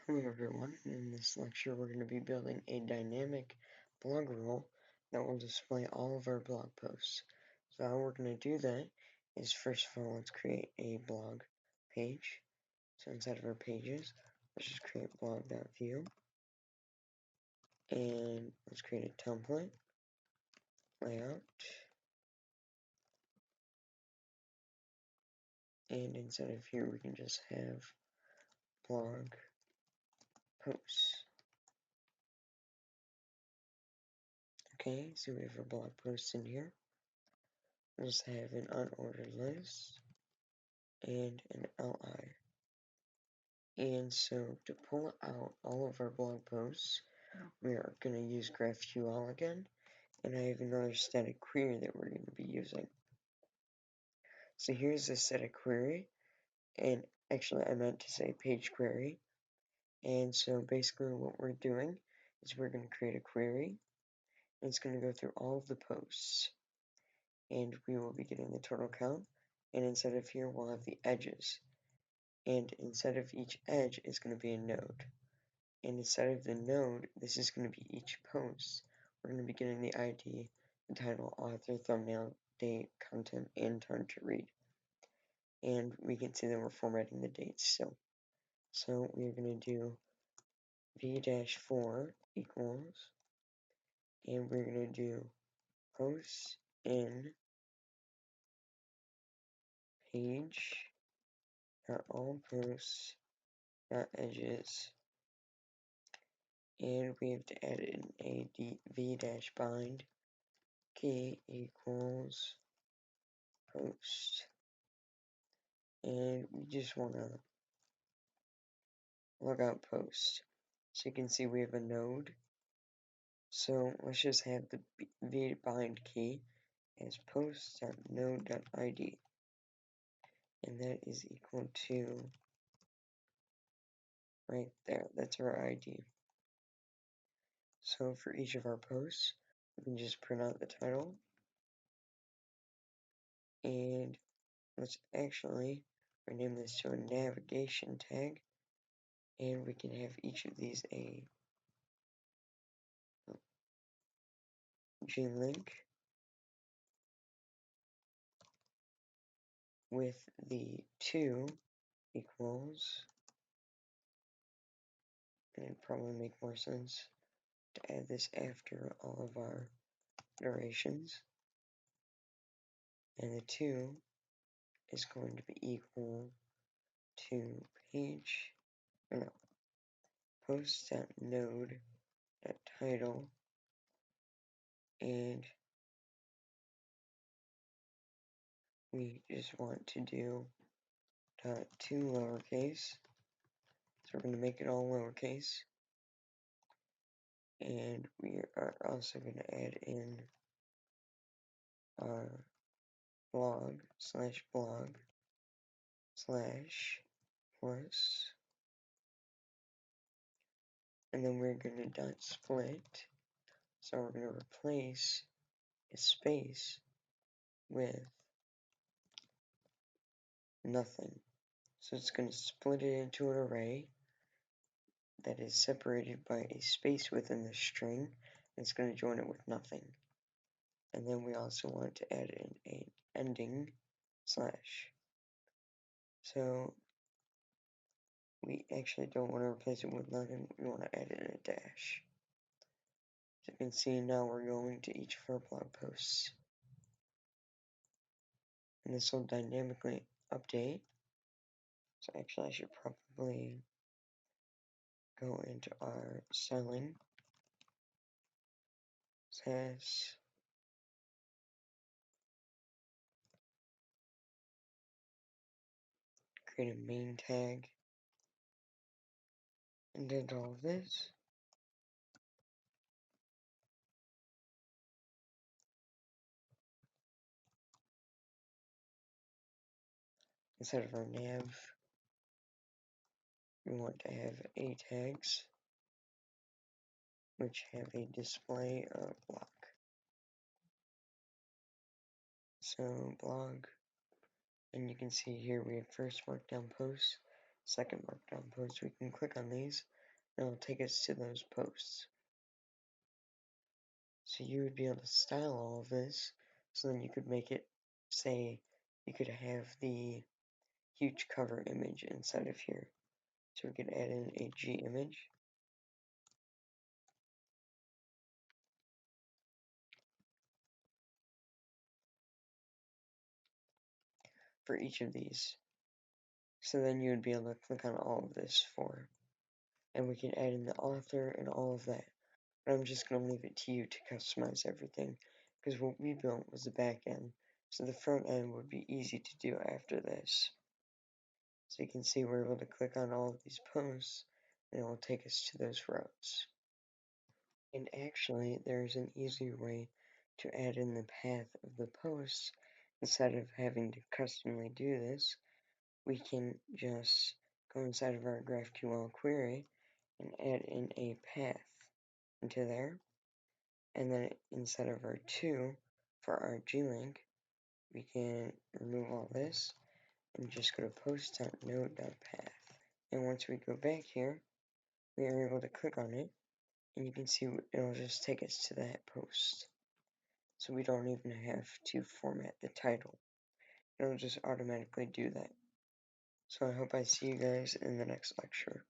Hello everyone, in this lecture we're going to be building a dynamic blog role that will display all of our blog posts. So how we're going to do that is, first of all, let's create a blog page. So inside of our pages, let's just create blog.view, and let's create a template, layout, and inside of here we can just have blog posts. Okay, so we have our blog posts in here. We'll just have an unordered list and an li. And so to pull out all of our blog posts, we are going to use GraphQL again, and I have another static query that we're going to be using. So here's the static query, and actually I meant to say page query. And so basically what we're doing is we're going to create a query, and it's going to go through all of the posts, and we will be getting the total count, and inside of here we'll have the edges, and inside of each edge is going to be a node. And inside of the node, this is going to be each post. We're going to be getting the ID, the title, author, thumbnail, date, content, and time to read. And we can see that we're formatting the dates still. So we're going to do v-4 equals, and we're going to do posts in page, not all posts, not edges, and we have to add in a v-bind key equals post, and we just want to log out post. So you can see we have a node. So let's just have the bind key as post.node.id, and that is equal to right there. That's our ID. So for each of our posts, we can just print out the title, and let's actually rename this to a navigation tag, and we can have each of these a G-link with the 2 equals, and it'd probably make more sense to add this after all of our iterations, and the 2 is going to be equal to page, or no, post.node.title, and we just want to do dot to lowercase, so we're going to make it all lowercase, and we are also going to add in our blog slash plus, and then we're going to dot split, so we're going to replace a space with nothing. So it's going to split it into an array that is separated by a space within the string, and it's going to join it with nothing. And then we also want to add in an ending slash. So we actually don't want to replace it with nothing, we want to add in a dash. As you can see, now we're going to each of our blog posts, and this will dynamically update. So actually I should probably go into our selling says create a main tag, indent all of this, instead of our nav we want to have a tags which have a display of block. So blog, and you can see here we have first markdown post, second Markdown post, we can click on these and it'll take us to those posts. So you would be able to style all of this, so then you could make it, say, you could have the huge cover image inside of here. So we could add in a G image. For each of these. So then you would be able to click on all of this for, and we can add in the author and all of that. But I'm just going to leave it to you to customize everything, because what we built was the back end, so the front end would be easy to do after this. So you can see we're able to click on all of these posts, and it will take us to those routes. And actually, there's an easier way to add in the path of the posts. Instead of having to customly do this, we can just go inside of our GraphQL query and add in a path into there. And then inside of our to for our glink, we can remove all this and just go to post.node.path. And once we go back here, we are able to click on it, and you can see it'll just take us to that post. So we don't even have to format the title. It'll just automatically do that. So I hope I see you guys in the next lecture.